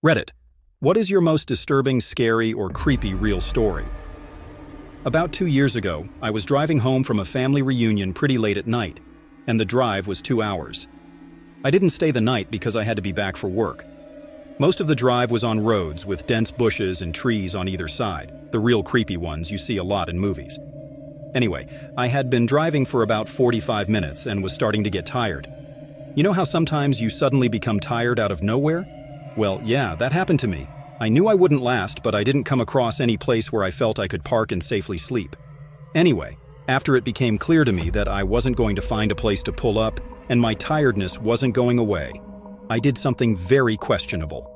Reddit. What is your most disturbing, scary, or creepy real story? About 2 years ago, I was driving home from a family reunion pretty late at night, and the drive was 2 hours. I didn't stay the night because I had to be back for work. Most of the drive was on roads with dense bushes and trees on either side, the real creepy ones you see a lot in movies. Anyway, I had been driving for about 45 minutes and was starting to get tired. You know how sometimes you suddenly become tired out of nowhere? Well, yeah, that happened to me. I knew I wouldn't last, but I didn't come across any place where I felt I could park and safely sleep. Anyway, after it became clear to me that I wasn't going to find a place to pull up and my tiredness wasn't going away, I did something very questionable.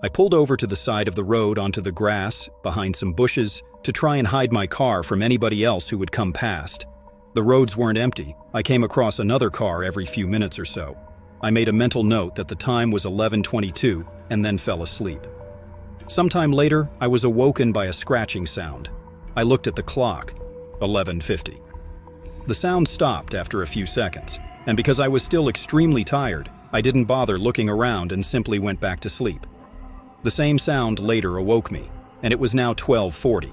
I pulled over to the side of the road onto the grass behind some bushes to try and hide my car from anybody else who would come past. The roads weren't empty. I came across another car every few minutes or so. I made a mental note that the time was 11:22 and then fell asleep. Sometime later, I was awoken by a scratching sound. I looked at the clock, 11:50. The sound stopped after a few seconds, and because I was still extremely tired, I didn't bother looking around and simply went back to sleep. The same sound later awoke me, and it was now 12:40.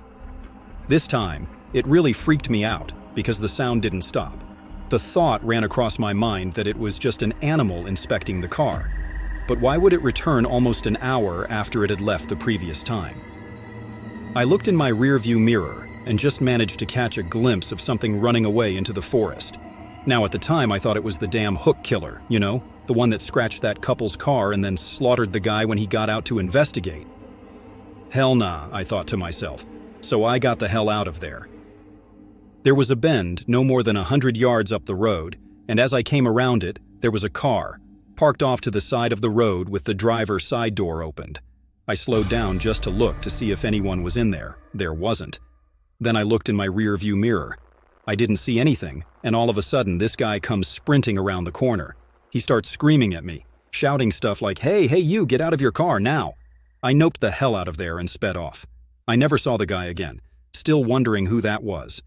This time, it really freaked me out because the sound didn't stop. The thought ran across my mind that it was just an animal inspecting the car. But why would it return almost an hour after it had left the previous time? I looked in my rearview mirror and just managed to catch a glimpse of something running away into the forest. Now, at the time, I thought it was the damn hook killer, you know, the one that scratched that couple's car and then slaughtered the guy when he got out to investigate. Hell nah, I thought to myself, so I got the hell out of there. There was a bend no more than 100 yards up the road, and as I came around it, there was a car, parked off to the side of the road with the driver's side door opened. I slowed down just to look to see if anyone was in there. There wasn't. Then I looked in my rearview mirror. I didn't see anything, and all of a sudden this guy comes sprinting around the corner. He starts screaming at me, shouting stuff like, hey, you, get out of your car, now. I noped the hell out of there and sped off. I never saw the guy again, still wondering who that was.